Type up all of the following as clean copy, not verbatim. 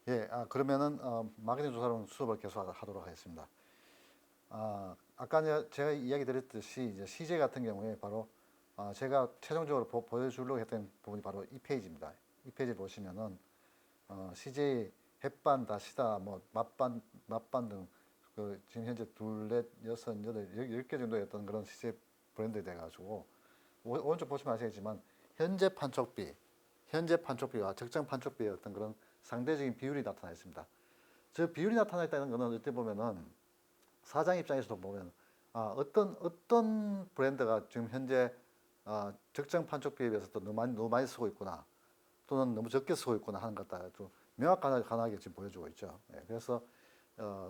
예, 그러면은 마케팅 조사론 수업을 계속 하도록 하겠습니다. 아까 제가 이야기 드렸듯이 이제 CJ 같은 경우에 바로 제가 최종적으로 보여주려고 했던 부분이 바로 이 페이지입니다. 이 페이지 보시면은 CJ 햇반, 다시다, 뭐 맛반 등 그 지금 현재 둘, 넷, 여섯, 여덟, 10개 정도였던 그런 CJ 브랜드에 돼 가지고 오른쪽 보시면 아시겠지만 현재 판촉비와 적정 판촉비의 어떤 그런 상대적인 비율이 나타나 있습니다. 저 비율이 나타나 있다는 것은 어떻게 보면은 사장 입장에서도 보면 어떤 브랜드가 지금 현재 적정 판촉비에 비해서 또 너무 많이 쓰고 있구나 또는 너무 적게 쓰고 있구나 하는 것 같다 좀 명확하게 지금 보여주고 있죠. 예, 그래서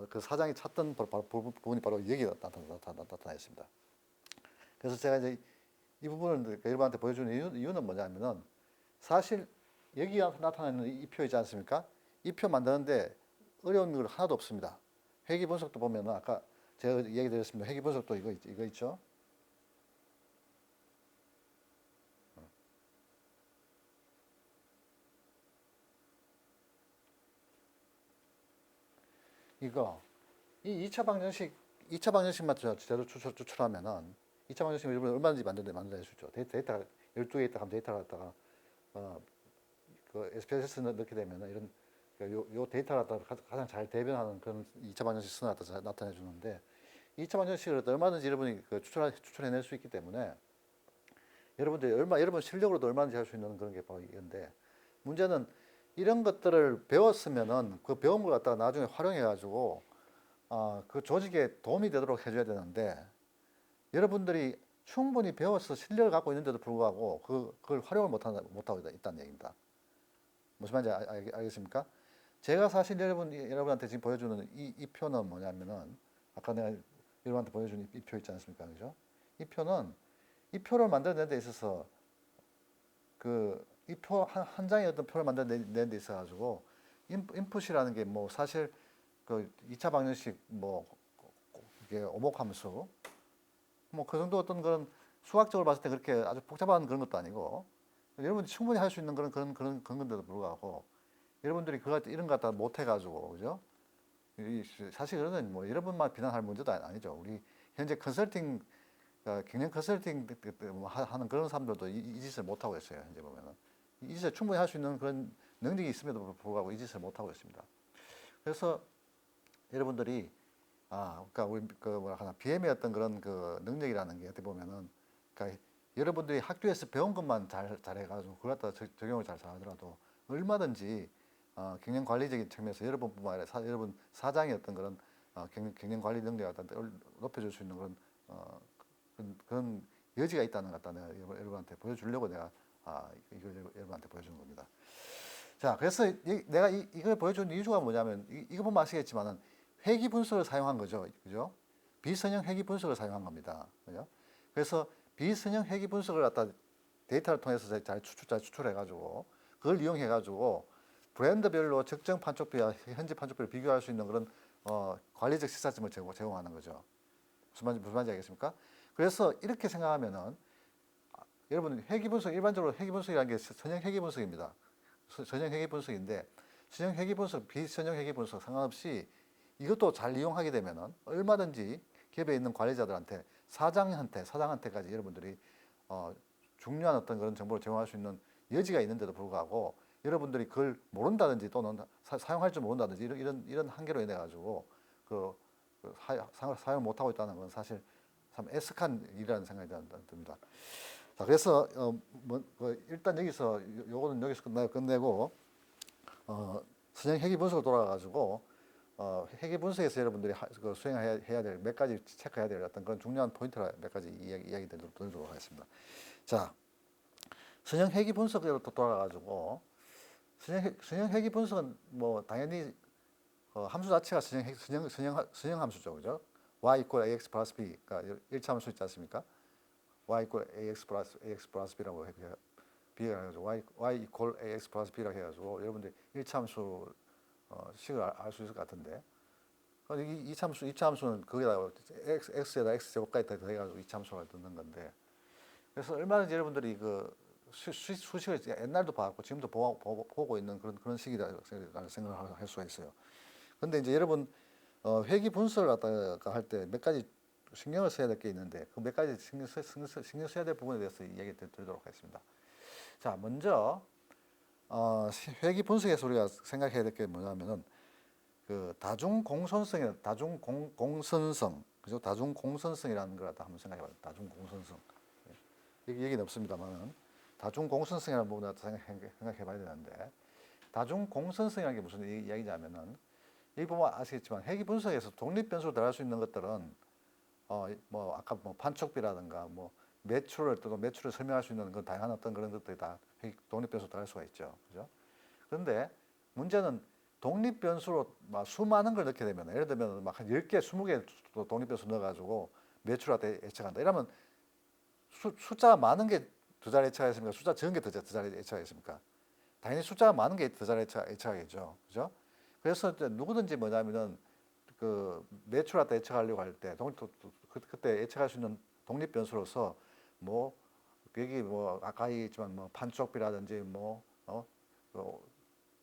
그 사장이 찾던 부분이 바로 여기에 나타나 있습니다. 그래서 제가 이제 이 부분을 여러분한테 보여주는 이유는 뭐냐면은 사실 여기 나타나는 이 표 있지 않습니까? 이 표 만드는데 어려운 건 하나도 없습니다. 회귀 분석도 보면은 아까 제가 얘기 드렸습니다. 회귀 분석도 이거 있죠. 이거 이 2차 방정식 2차 방정식만 제대로 추출하면은 2차 방정식을 여러분 얼마든지 만들어낼 수 있죠. 데이터가 12개 있다 하면 데이터가 갖다가 그 SPSS 넣게 되면 이런 요 데이터를 갖다가 가장 잘 대변하는 그런 2차 방정식 수를 나타내 주는데 2차 방정식을 얼마든지 여러분이 추출해낼 수 있기 때문에 여러분 실력으로도 얼마든지 할 수 있는 그런 게 바로 이건데 문제는 이런 것들을 배웠으면은 그 배운 걸 갖다가 나중에 활용해 가지고 그 조직에 도움이 되도록 해줘야 되는데 여러분들이 충분히 배워서 실력을 갖고 있는데도 불구하고 그걸 활용을 못하고 있다는 얘기입니다. 무슨 말인지 알겠습니까? 제가 사실 여러분한테 지금 보여주는 이 표는 뭐냐면은 아까 내가 여러분한테 보여준 이 표 있지 않습니까? 그죠? 이 표는 이 표를 만들어내는 데 있어서 그 이 표 한 장의 어떤 표를 만들어내는 데 있어 가지고 인풋이라는 게 뭐 사실 그 2차 방정식 뭐 이게 오목함수 뭐 그 정도 어떤 그런 수학적으로 봤을 때 그렇게 아주 복잡한 그런 것도 아니고 여러분이 충분히 할 수 있는 그런 건데도 불구하고 여러분들이 이런 거 갖다 못 해가지고 그죠? 사실 그거는 뭐 여러분만 비난할 문제도 아니죠. 우리 현재 경영 컨설팅 뭐 하는 그런 사람들도 이 짓을 못 하고 있어요. 현재 보면은 이 짓을 충분히 할 수 있는 그런 능력이 있음에도 불구하고 이 짓을 못 하고 있습니다. 그래서 여러분들이 그러니까 우리 그 뭐라 하나 BM의 어떤 그런 그 능력이라는 게 어떻게 보면은 그러니까 여러분들이 학교에서 배운 것만 잘해가지고 그걸 갖다 적용을 잘 잘하더라도 얼마든지 경영 관리적인 측면에서 여러분뿐만 아니라 여러분 사장의 어떤 그런 경영 관리 능력을 갖다 높여줄 수 있는 그런 여지가 있다는 것 같다 내가 여러분한테 보여주려고 내가 이걸 여러분한테 보여주는 겁니다. 자, 그래서 내가 이걸 보여주는 이유가 뭐냐면 이거 보면 아시겠지만은 회귀 분석을 사용한 거죠. 그죠? 비선형 회귀 분석을 사용한 겁니다. 그죠? 그래서 비선형 회귀 분석을 갖다 데이터를 통해서 잘 추출해가지고 그걸 이용해가지고 브랜드별로 적정 판촉비와 현재 판촉비를 비교할 수 있는 그런 관리적 시사점을 제공하는 거죠. 무슨 말인지 알겠습니까? 그래서 이렇게 생각하면은 여러분 일반적으로 회귀 분석이라는 게 선형 회귀 분석입니다. 선형 회귀 분석인데 선형 회귀 분석, 비선형 회귀 분석 상관없이 이것도 잘 이용하게 되면은 얼마든지 기업에 있는 관리자들한테 사장한테까지 여러분들이 중요한 어떤 그런 정보를 제공할 수 있는 여지가 있는데도 불구하고 여러분들이 그걸 모른다든지 또는 사용할 줄 모른다든지 이런 한계로 인해 가지고 사용을 못 하고 있다는 건 사실 참 애석한 일이라는 생각이 듭니다. 자, 그래서 일단 요거는 여기서 끝내고 선형 회귀 분석으로 돌아가가지고 회계 분석에서 여러분들이 수행해야 될 몇 가지 체크해야 될 어떤 그런 중요한 포인트를 몇 가지 이야기 드리도록 하겠습니다. 자, 선형 회계 분석으로 돌아가가지고 선형 회계 분석은 뭐 당연히 함수 자체가 선형 함수죠, 그죠? y equal ax 플러스 b, 그러니까 1차 함수 있지 않습니까? y equal ax 플러스 b라고 b가 해가지고 y equal ax 플러스 b라고 해가지고 여러분들 1차 함수 식을 알 수 있을 것 같은데 이 이차함수는 거기다 x에다 x제곱까지 더해가지고 이차함수가 듣는 건데 그래서 얼마든지 여러분들이 수식을 옛날도 봐왔고 지금도 보고 있는 그런 시기라고 생각을 할 수가 있어요. 근데 이제 여러분 회기 분석을 갖다가 할 때 몇 가지 신경을 써야 될 게 있는데 그 몇 가지 신경 써야 될 부분에 대해서 이야기 드리도록 하겠습니다. 자, 먼저 회기 분석에서 우리가 생각해야 될 게 뭐냐면은 그 다중공선성, 그죠? 다중공선성이라는 걸 갖다 한번 생각해봐요. 다중공선성. 얘기는 없습니다만은 다중공선성이라는 부분을 갖다 생각해봐야 되는데 다중공선성이라는 게 무슨 이야기냐면은 이 보면 아시겠지만 회기 분석에서 독립 변수로 들어갈 수 있는 것들은 뭐 아까 뭐 판촉비라든가 뭐 매출을 설명할 수 있는 그 다양한 어떤 그런 것들이 다 독립 변수로 들어갈 수가 있죠, 그죠? 그런데 문제는 독립 변수로 막 수많은 걸 넣게 되면 예를 들면 막 한 10개, 20개 독립 변수 넣어가지고 매출한테 예측한다. 이러면 숫자가 많은 게 더 잘 예측하겠습니까? 숫자 적은 게 더 잘 예측하겠습니까? 당연히 숫자가 많은 게 더 잘 예측하겠죠, 그죠? 그래서 이제 누구든지 뭐냐면은 그 매출한테 예측하려고 할 때 그때 예측할 수 있는 독립 변수로서 뭐 여기 뭐 아까 얘기했지만 뭐 판촉비라든지 뭐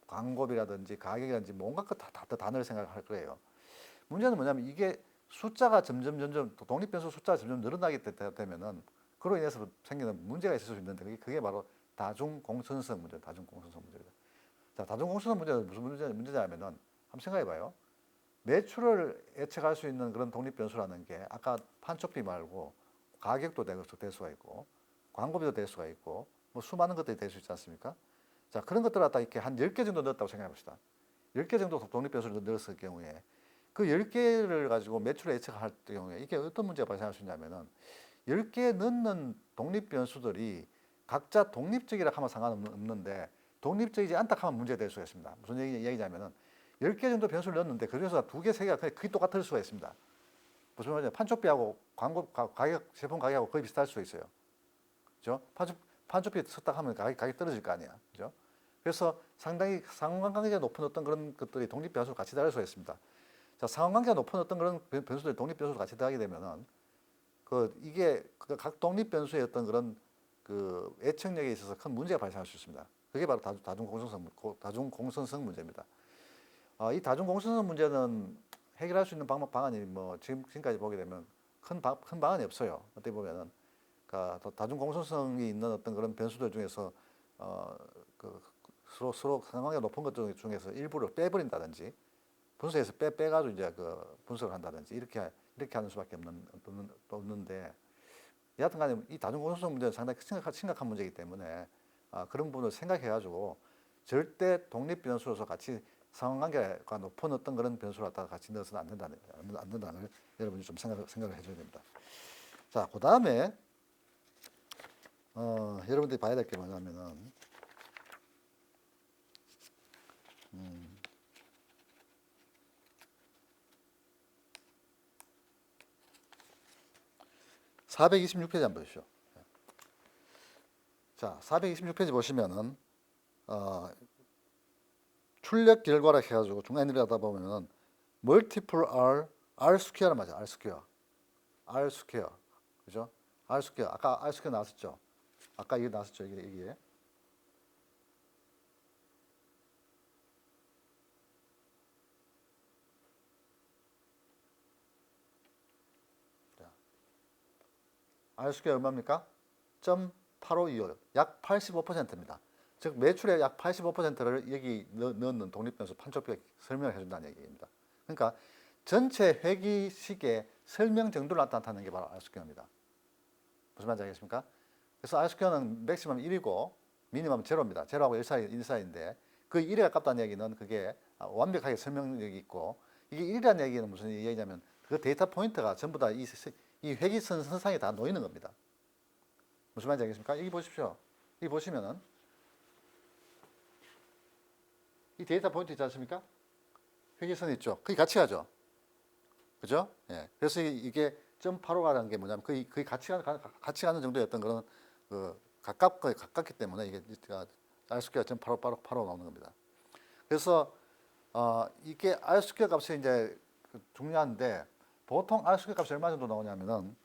광고비라든지 가격이라든지 뭐 온갖 것 다 단어를 생각할 거예요. 문제는 뭐냐면 이게 숫자가 점점 독립 변수 숫자가 점점 늘어나게 되면은 그로 인해서 생기는 문제가 있을 수 있는데 그게 바로 다중공선성 문제, 다중공선성 문제입니다. 자, 다중공선성 문제는 무슨 문제냐면은 한번 생각해봐요. 매출을 예측할 수 있는 그런 독립 변수라는 게 아까 판촉비 말고 가격도 될 수가 있고 광고비도 될 수가 있고 뭐 수많은 것들이 될 수 있지 않습니까? 자, 그런 것들을 갖다 이렇게 한 10개 정도 넣었다고 생각해 봅시다. 10개 정도 독립 변수를 넣었을 경우에 그 10개를 가지고 매출을 예측할 경우에 이게 어떤 문제가 발생할 수 있냐면은 10개 넣는 독립 변수들이 각자 독립적이라 하면 상관없는데 독립적이지 않다 하면 문제가 될 수가 있습니다. 무슨 얘기냐면은 10개 정도 변수를 넣었는데 그중에서 2개, 3개가 거의 똑같을 수가 있습니다. 무슨 말이냐? 판촉비하고 광고 가격, 제품 가격하고 거의 비슷할 수 있어요. 그죠? 판촉비 썼다 하면 가격이 떨어질 거 아니야. 그죠? 그래서 상당히 상관관계가 높은 어떤 그런 것들이 독립 변수로 같이 들어갈 수가 있습니다. 자, 상관관계가 높은 어떤 그런 변수들이 독립 변수로 같이 들어가게 되면은 이게 각 독립 변수의 어떤 그런 그 예측력에 있어서 큰 문제가 발생할 수 있습니다. 그게 바로 다중공선성 문제입니다. 이 다중공선성 문제는 해결할 수 있는 방안이 뭐 지금까지 보게 되면 큰 방안이 없어요. 어떻게 보면은 그러니까 다중공선성이 있는 어떤 그런 변수들 중에서 그 서로 상관관계가 높은 것 중에서 일부를 빼버린다든지 분석에서 빼가지고 이제 그 분석을 한다든지 이렇게 하는 수밖에 없는데 여하튼간에 이 다중공선성 문제는 상당히 심각한 문제이기 때문에 그런 부분을 생각해가지고 절대 독립 변수로서 같이 상관관계가 높은 어떤 그런 변수를 갖다가 같이 넣어서는 안 된다는 걸 여러분이 좀 생각을 해줘야 됩니다. 자, 그 다음에 여러분들이 봐야 될 게 뭐냐면은 426페이지 한번 보십시오. 자, 426페이지 보시면은 출력 결과라 해가지고 중간에 내려가다 보면은 multiple r 스퀘어란 말이야. r 스퀘어, 그죠? r 스퀘어 아까 r 스퀘어 나왔었죠. 아까 이게 나왔었죠. 이게. r 스퀘어 얼마입니까? 0.8525, 약 85%입니다. 즉 매출의 약 85%를 여기 넣는 독립변수 판촉비가 설명을 해준다는 얘기입니다. 그러니까 전체 회기식의 설명 정도를 나타내는 게 바로 R스퀘어입니다. 무슨 말인지 알겠습니까? 그래서 R스퀘어는 맥시멈 1이고 미니멈 제로입니다. 제로하고 1 사이인데 그 1에 가깝다는 얘기는 그게 완벽하게 설명력이 있고 이게 1이라는 얘기는 무슨 얘기냐면 그 데이터 포인트가 전부 다 이 회기선 선상에 다 놓이는 겁니다. 무슨 말인지 알겠습니까? 여기 보십시오. 여기 보시면은 이 데이터 포인트 있지 않습니까? 회계선 있죠. 그게 같이 가죠. 그죠? 예. 그래서 이게 0.85라는 게 뭐냐면 거의 같이 가는 정도의 어떤 그런 가깝기 때문에 이게 R스퀘어 0.85 나오는 겁니다. 그래서 이게 R스퀘어 값이 이제 중요한데 보통 R스퀘어 값이 얼마 정도 나오냐면은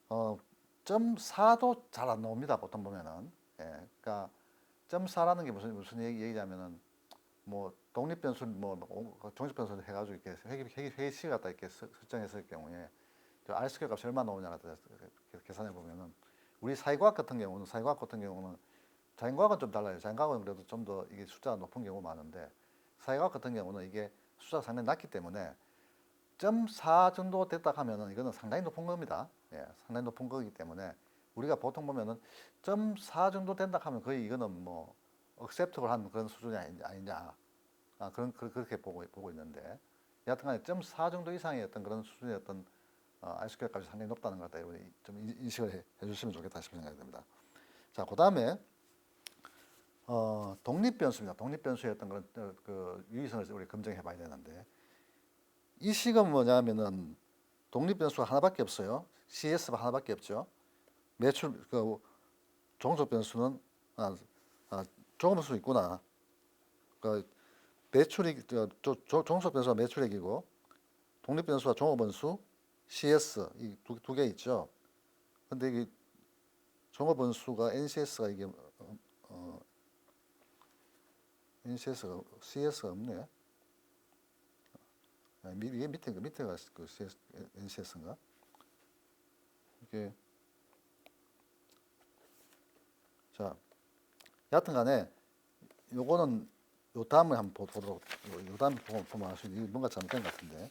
0.4도 잘 안 나옵니다. 보통 보면은 예, 그러니까 점사라는 게 무슨 얘기냐면은 뭐 독립 변수 뭐 종속 변수를 해가지고 이렇게 회의 시간 갖다 이렇게 설정했을 경우에 R 스퀘어 값이 얼마 나오냐를 계산해 보면은 우리 사회과학 같은 경우는 자연과학은 좀 달라요. 자연과학은 그래도 좀 더 이게 숫자가 높은 경우가 많은데 사회과학 같은 경우는 이게 숫자가 상당히 낮기 때문에 0.4 정도 됐다 하면은 이거는 상당히 높은 겁니다. 예, 상당히 높은 거기 때문에 우리가 보통 보면은 0.4 정도 된다 하면 거의 이거는 뭐 acceptable 한 그런 수준이 아니냐. 그렇게 보고 있는데 여하튼간에 0.4 정도 이상의 어떤 그런 수준의 어떤 R 스퀘어 값이 상당히 높다는 것 같다. 좀 인식을 해주시면 좋겠다 싶은 생각이 듭니다. 자, 그 다음에 독립 변수입니다. 독립 변수의 어떤 그런 그 유의성을 우리 검증해 봐야 되는데 이 식은 뭐냐면은 독립 변수가 하나밖에 없어요. CS가 하나밖에 없죠. 매출 그 종속 변수는 종합 변수 있구나. 그 매출액 종속 변수가 매출액이고 독립 변수가 종합 변수 CS 이 두 개 있죠. 근데 이게 종합 변수가 NCS가 이게 NCS가 CS가 없네. 이게 밑에가 그 CS, NCS인가? 이게 자 여하튼간에 요거는 요 다음을 한번 보도록 요 다음 보면 알 수 있는 이게 뭔가 잘못된 것 같은데